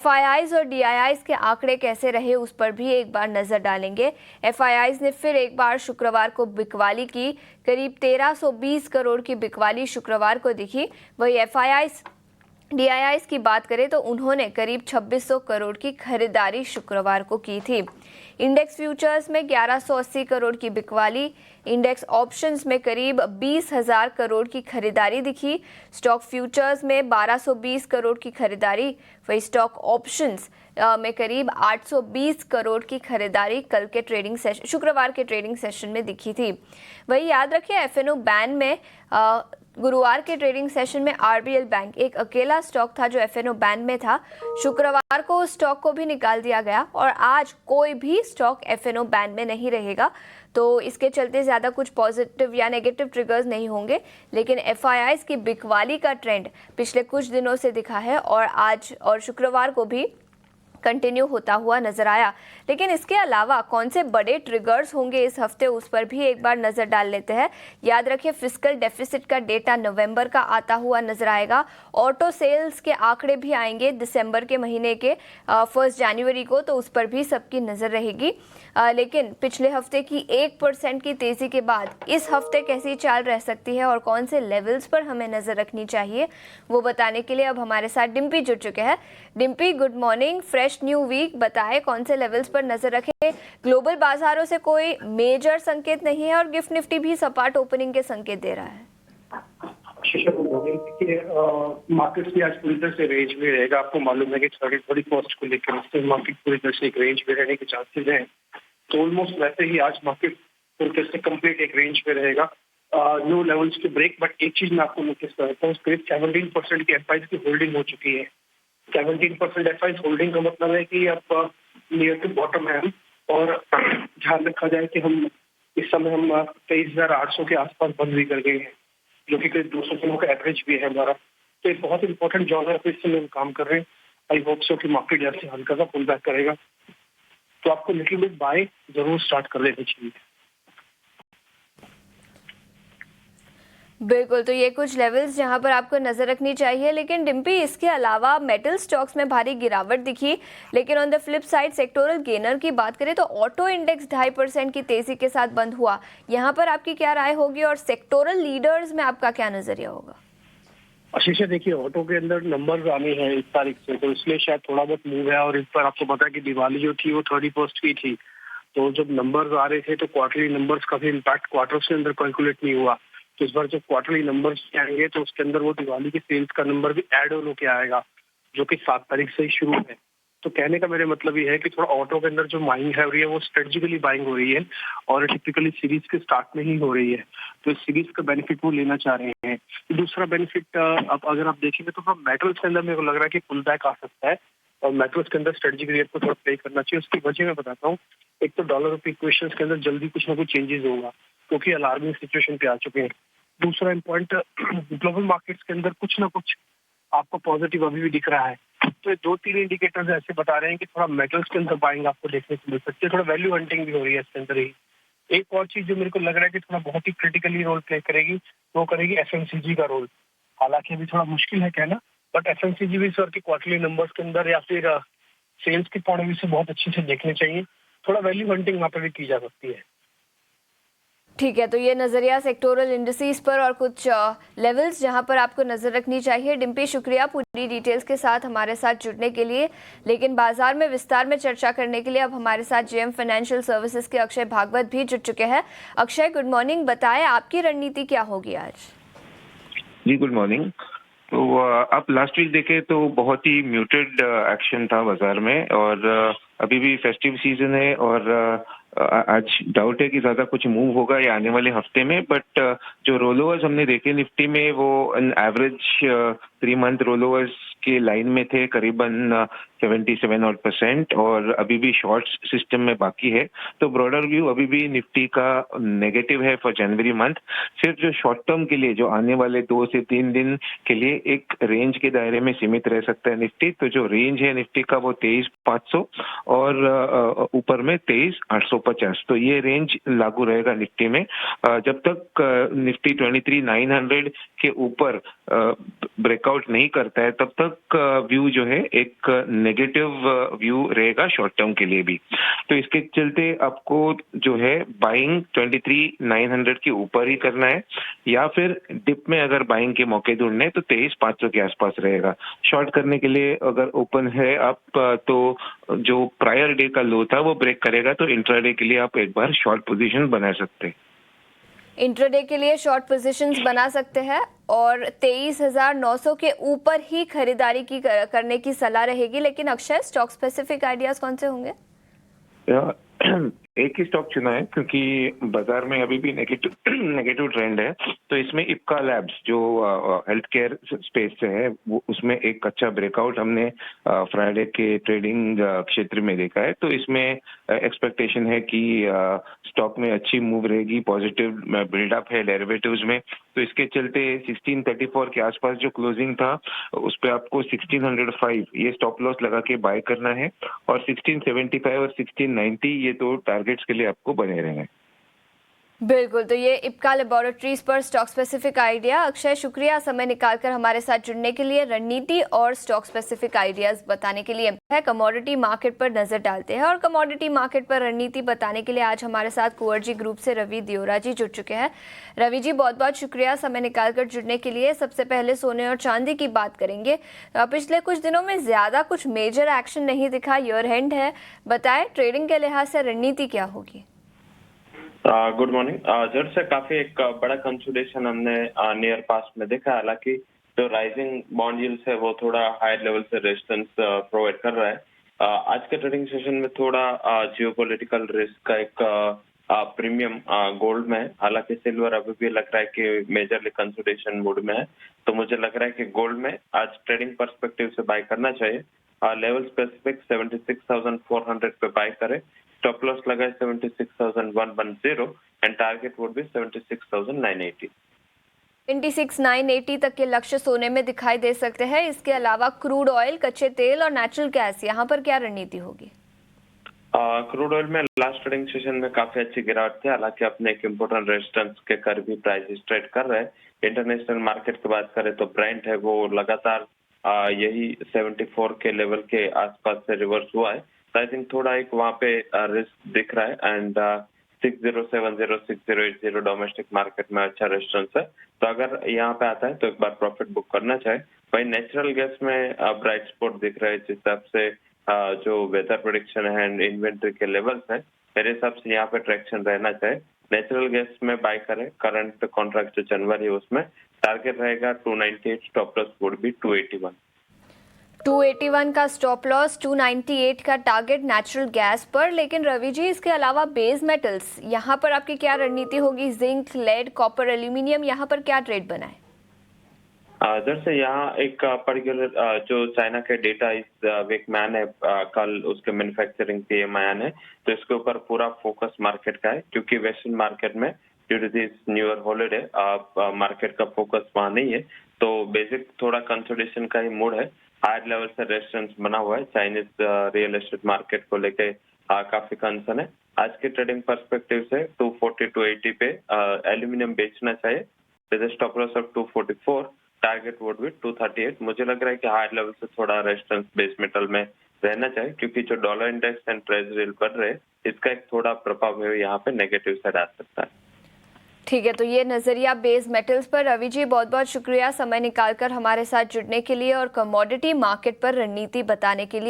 FIIs और DIIs के आंकड़े कैसे रहे उस पर भी एक बार नजर डालेंगे। एफआईआईज ने फिर एक बार शुक्रवार को बिकवाली की, करीब 1320 करोड़ की बिकवाली शुक्रवार को दिखी। वही एफआईआईज डीआईआईज की बात करें तो उन्होंने करीब 2600 करोड़ की खरीदारी शुक्रवार को की थी। इंडेक्स फ्यूचर्स में 1180 करोड़ की बिकवाली, इंडेक्स ऑप्शंस में करीब 20,000 करोड़ की खरीदारी दिखी। स्टॉक फ्यूचर्स में 1220 करोड़ की खरीदारी, वही स्टॉक ऑप्शंस में करीब 820 करोड़ की खरीदारी कल के ट्रेडिंग सेशन शुक्रवार के ट्रेडिंग सेशन में दिखी थी। वही याद रखिए एफएनओ बैन में गुरुवार के ट्रेडिंग सेशन में आरबीएल बैंक एक अकेला स्टॉक था जो एफएनओ बैन में था। शुक्रवार को उस स्टॉक को भी निकाल दिया गया और आज कोई भी स्टॉक एफएनओ बैन में नहीं रहेगा, तो इसके चलते ज़्यादा कुछ पॉजिटिव या नेगेटिव ट्रिगर्स नहीं होंगे। लेकिन एफआईआईज की बिकवाली का ट्रेंड पिछले कुछ दिनों से दिखा है और आज और शुक्रवार को भी कंटिन्यू होता हुआ नजर आया। लेकिन इसके अलावा कौन से बड़े ट्रिगर्स होंगे इस हफ्ते उस पर भी एक बार नजर डाल लेते हैं। याद रखिए फिस्कल डेफिसिट का डेटा नवंबर का आता हुआ नजर आएगा। ऑटो सेल्स के आंकड़े भी आएंगे दिसंबर के महीने के 1 जनवरी को, तो उस पर भी सबकी नजर रहेगी। लेकिन पिछले हफ्ते की 1% की तेजी के बाद इस हफ्ते कैसी चाल रह सकती है और कौन से लेवल्स पर हमें नजर रखनी चाहिए, वो बताने के लिए अब हमारे साथ डिम्पी जुड़ चुके हैं। Dimpy, good morning. Fresh new week, बताएं कौन से लेवल्स पर नजर रखें। ग्लोबल बाजारों से कोई मेजर संकेत नहीं है और गिफ्ट निफ्टी भी सपाट ओपनिंग के संकेत दे रहा है। मार्केट भी आज पूरी तरह से रेंज में रहेगा। आपको मालूम है कि 31st को लेकर मार्केट पूरी तरह से एक रेंज में रहने के चांसेस हैं, तो ऑलमोस्ट वैसे ही आज मार्केट पूरी तरह से कंप्लीट एक रेंज में रहेगा। No levels to break, but एक चीज मैं आपको नोटिस करता हूँ, करीब 17% की एफआईज की होल्डिंग हो चुकी है। 17% एफआईज होल्डिंग का मतलब है कि अब नियर टू बॉटम है और ध्यान रखा जाए कि हम इस समय 23,800 के आसपास बंद भी कर गए हैं, जो कि करीब 200 दिनों का एवरेज भी है हमारा। तो एक बहुत इंपॉर्टेंट जॉन है, इस समय हम काम कर रहे हैं। आई होप सो कि मार्केट जैसे हल्का सा पुल बैक करेगा, तो आपको लिटिल बिट बाय जरूर स्टार्ट कर लेनी चाहिए। बिल्कुल, तो ये कुछ लेवल्स जहां पर आपको नजर रखनी चाहिए। लेकिन डिम्पी, इसके अलावा मेटल स्टॉक्स में भारी गिरावट दिखी, लेकिन on the flip side sectoral gainer की बात करें तो ऑटो इंडेक्स 2.5% की तेजी के साथ बंद हुआ। यहां पर आपकी क्या राय होगी और सेक्टोरल लीडर्स में आपका क्या नजरिया होगा? आशीष, देखिए ऑटो के अंदर नंबर्स आने हैं इस तारीख से, तो इसलिए शायद थोड़ा बहुत मूव है। और इस पर आपको पता है कि दिवाली जो थी वो 31st की थी, तो जब नंबर्स आ रहे थे तो क्वार्टरली नंबर्स का भी इम्पैक्ट क्वार्टर्स के अंदर कैलकुलेट नहीं हुआ। तो इस बार जब क्वार्टरली नंबर्स आएंगे तो उसके अंदर वो दिवाली की सेल्स का नंबर भी ऐड ऑन होकर आएगा, जो कि 7 तारीख से ही शुरू है। तो कहने का मेरे मतलब ये है कि थोड़ा ऑटो के अंदर जो बाइंग है रही है वो स्ट्रेटेजिकली बाइंग हो रही है और टिपिकली सीरीज के स्टार्ट में ही हो रही है, तो इस सीरीज का बेनिफिट वो लेना चाह रहे हैं। दूसरा बेनिफिट अब अगर आप देखेंगे तो मेटल्स के अंदर मेरे को लग रहा है कि पुल बैक आ सकता है और मेटल्स के अंदर स्ट्रेटेजिक रेट को थोड़ा प्ले करना चाहिए। उसकी वजह मैं बताता हूँ। एक तो डॉलर रुपये इक्वेशंस के अंदर जल्दी कुछ ना कुछ चेंजेस होगा, क्योंकि अलार्मिंग सिचुएशन पे आ चुके हैं। दूसरा पॉइंट, ग्लोबल मार्केट्स के अंदर कुछ ना कुछ आपको पॉजिटिव अभी भी दिख रहा है। तो 2-3 इंडिकेटर्स ऐसे बता रहे हैं कि थोड़ा मेटल्स के अंदर बाइंग आपको देखने को मिल सकती है, थोड़ा वैल्यू हंटिंग भी हो रही है इसके अंदर ही। एक और चीज जो मेरे को लग रहा है कि थोड़ा बहुत ही क्रिटिकली रोल प्ले करेगी, वो करेगी एफएमसीजी का रोल। हालांकि अभी थोड़ा मुश्किल है कहना, बट एफएमसीजी भी सर के क्वार्टरली नंबर्स के अंदर या फिर सेल्स के पॉइंट ऑफ व्यू से बहुत अच्छे से देखने चाहिए। थोड़ा वैल्यू हंटिंग वहाँ पे भी की जा सकती है। ठीक है, तो ये नज़रिया सेक्टोरल इंडिसेस पर और कुछ लेवल्स जहां पर आपको नज़र रखनी चाहिए। डिम्पी, शुक्रिया पूरी डिटेल्स के साथ हमारे साथ जुड़ने के लिए। लेकिन बाजार में विस्तार में चर्चा करने के लिए अब हमारे साथ जेएम फाइनेंशियल सर्विसेज के अक्षय भागवत भी जुड़ चुके हैं। Akshay, good morning. बताएं आपकी रणनीति क्या होगी आज? जी गुड मॉर्निंग। तो आप लास्ट वीक देखें तो बहुत ही म्यूटेड एक्शन था बाजार में, और अभी भी फेस्टिव सीजन है और आज डाउट है कि ज़्यादा कुछ मूव होगा ये आने वाले हफ्ते में। बट जो रोलोवर्स हमने देखे निफ्टी में वो एन एवरेज 3 मंथ रोलोवर्स के लाइन में थे करीबन 77% और अभी भी शॉर्ट्स सिस्टम में बाकी है। तो ब्रॉडर व्यू अभी भी निफ्टी का नेगेटिव है फॉर जनवरी मंथ। सिर्फ जो शॉर्ट टर्म के लिए जो आने वाले 2 से 3 दिन के लिए एक रेंज के दायरे में सीमित रह सकता है निफ्टी। तो जो रेंज है निफ्टी का वो 23,500 और ऊपर में 23,850, तो ये रेंज लागू रहेगा निफ्टी में। जब तक निफ्टी 23,900 के ऊपर ब्रेकआउट नहीं करता है तब तक तक व्यू जो है एक नेगेटिव व्यू रहेगा शॉर्ट टर्म के लिए भी। तो इसके चलते आपको जो है बाइंग 23,900 के ऊपर ही करना है, या फिर डिप में अगर बाइंग के मौके ढूंढने तो 23,500 के आसपास रहेगा। शॉर्ट करने के लिए अगर ओपन है आप तो जो प्रायर डे का लो था वो ब्रेक करेगा तो इंट्राडे के लिए आप एक बार शॉर्ट पोजीशन बना सकते हैं। इंट्राडे के लिए शॉर्ट पोजीशंस बना सकते हैं और 23,900 के ऊपर ही खरीदारी करने की सलाह रहेगी। लेकिन अक्षय, स्टॉक स्पेसिफिक आइडियाज कौन से होंगे? एक ही स्टॉक चुना है क्योंकि बाजार में अभी भी नेगेटिव ट्रेंड है। तो इसमें इप्का लैब्स जो हेल्थ केयर स्पेस से है वो उसमें एक अच्छा ब्रेकआउट हमने फ्राइडे के ट्रेडिंग क्षेत्र में देखा है। तो इसमें एक्सपेक्टेशन है कि स्टॉक में अच्छी मूव रहेगी, पॉजिटिव बिल्डअप है डेरिवेटिव्स में। तो इसके चलते 1634 के आसपास जो क्लोजिंग था उस पर आपको 1605 ये स्टॉप लॉस लगा के बाय करना है, और 1675 और 1690 ये तो टारगेट्स के लिए आपको बने रहना है। बिल्कुल, तो ये इप्का लेबोरेटरीज पर स्टॉक स्पेसिफिक आइडिया। अक्षय, शुक्रिया समय निकालकर हमारे साथ जुड़ने के लिए, रणनीति और स्टॉक स्पेसिफिक आइडियाज बताने के लिए। है कमोडिटी मार्केट पर नजर डालते हैं और कमोडिटी मार्केट पर रणनीति बताने के लिए आज हमारे साथ कुंवरजी ग्रुप से रवि दियोरा जी जुड़ चुके हैं। रवि जी, बहुत बहुत शुक्रिया समय निकालकर जुड़ने के लिए। सबसे पहले सोने और चांदी की बात करेंगे। पिछले कुछ दिनों में ज्यादा कुछ मेजर एक्शन नहीं दिखा, ईयर एंड है, बताएं ट्रेडिंग के लिहाज से रणनीति क्या होगी? Good morning. जर से काफी एक बड़ा कंसोलिडेशन हमने नियर पास्ट में देखा। हालांकि जो राइजिंग बॉन्ड यील्ड्स है वो थोड़ा हायर लेवल से रेजिस्टेंस प्रोवाइड कर रहा है। आज के ट्रेडिंग सेशन में थोड़ा जियोपॉलिटिकल रिस्क का एक प्रीमियम गोल्ड में है। हालांकि सिल्वर अभी भी लग रहा है कि मेजरली कंसोलिडेशन मूड में है। तो मुझे लग रहा है कि गोल्ड में आज ट्रेडिंग पर्सपेक्टिव से बाय करना चाहिए। लेवल स्पेसिफिक 76,400 पे बाय करें। स्टॉप लॉस लगा है 76,110 एंड टारगेट वुड बी 76,980। 26,980 तक के लक्ष्य सोने में दिखाई दे सकते हैं। इसके अलावा क्रूड ऑयल, कच्चे तेल और नेचुरल गैस, यहाँ पर क्या रणनीति होगी? क्रूड ऑयल में लास्ट ट्रेडिंग सेशन में काफी अच्छी गिरावट थी। हालांकि अपने एक इम्पोर्टेंट रेजिस्टेंस के कर भी प्राइस ट्रेड कर रहे हैं। इंटरनेशनल मार्केट की बात करें तो ब्रेंट है वो लगातार यही 74 के लेवल के आसपास से रिवर्स हुआ है। तो आई थिंक थोड़ा एक वहाँ पे रिस्क दिख रहा है एंड 6070 6080 डोमेस्टिक मार्केट में अच्छा रेजिस्टेंस है। तो अगर यहाँ पे आता है तो एक बार प्रॉफिट बुक करना चाहिए। वही नेचुरल गैस में ब्राइट स्पॉट दिख रहा है। जिस हिसाब से जो वेदर प्रेडिक्शन है एंड इन्वेंट्री के लेवल्स है, मेरे हिसाब से यहाँ पे ट्रैक्शन रहना चाहिए। नेचुरल गैस में बाय करें। करंट कॉन्ट्रैक्ट जो जनवरी है उसमें टारगेट रहेगा 298, स्टॉप लॉस वुड बी 281। 281 का स्टॉप लॉस, 298 का टारगेट नेचुरल गैस पर। लेकिन रवि जी, इसके अलावा बेस मेटल्स, यहाँ पर आपकी क्या रणनीति होगी? जिंक, लेड, कॉपर, एल्यूमिनियम, यहाँ पर क्या ट्रेड बनाए? जैसे यहाँ एक पर्टिकुलर जो चाइना के डेटा इस वीक में आने कल उसके मैन्युफैक्चरिंग PMI आने, तो इसके ऊपर पूरा फोकस मार्केट का है क्योंकि वेस्टर्न मार्केट में due to this new year holiday market का फोकस वहाँ नहीं है। तो बेसिक थोड़ा कंसोलिडेशन का ही मूड है। हायर लेवल से रेजिस्टेंस बना हुआ है। चाइनीज रियल एस्टेट मार्केट को लेके काफी कंसर्न है। आज के ट्रेडिंग पर्सपेक्टिव से 240 280 पे एल्यूमिनियम बेचना चाहिए with stop loss of 244। Target would be 238। मुझे लग रहा है कि हायर लेवल से थोड़ा रेजिस्टेंस बेस मेटल में रहना चाहिए क्योंकि जो डॉलर इंडेक्स एंड ट्रेजरी बढ़ रहे हैं इसका एक थोड़ा प्रभाव है यहाँ पे नेगेटिव साइड आ सकता है। ठीक है, तो ये नजरिया बेस मेटल्स पर। रवि जी, बहुत बहुत शुक्रिया समय निकालकर हमारे साथ जुड़ने के लिए और कमोडिटी मार्केट पर रणनीति बताने के लिए।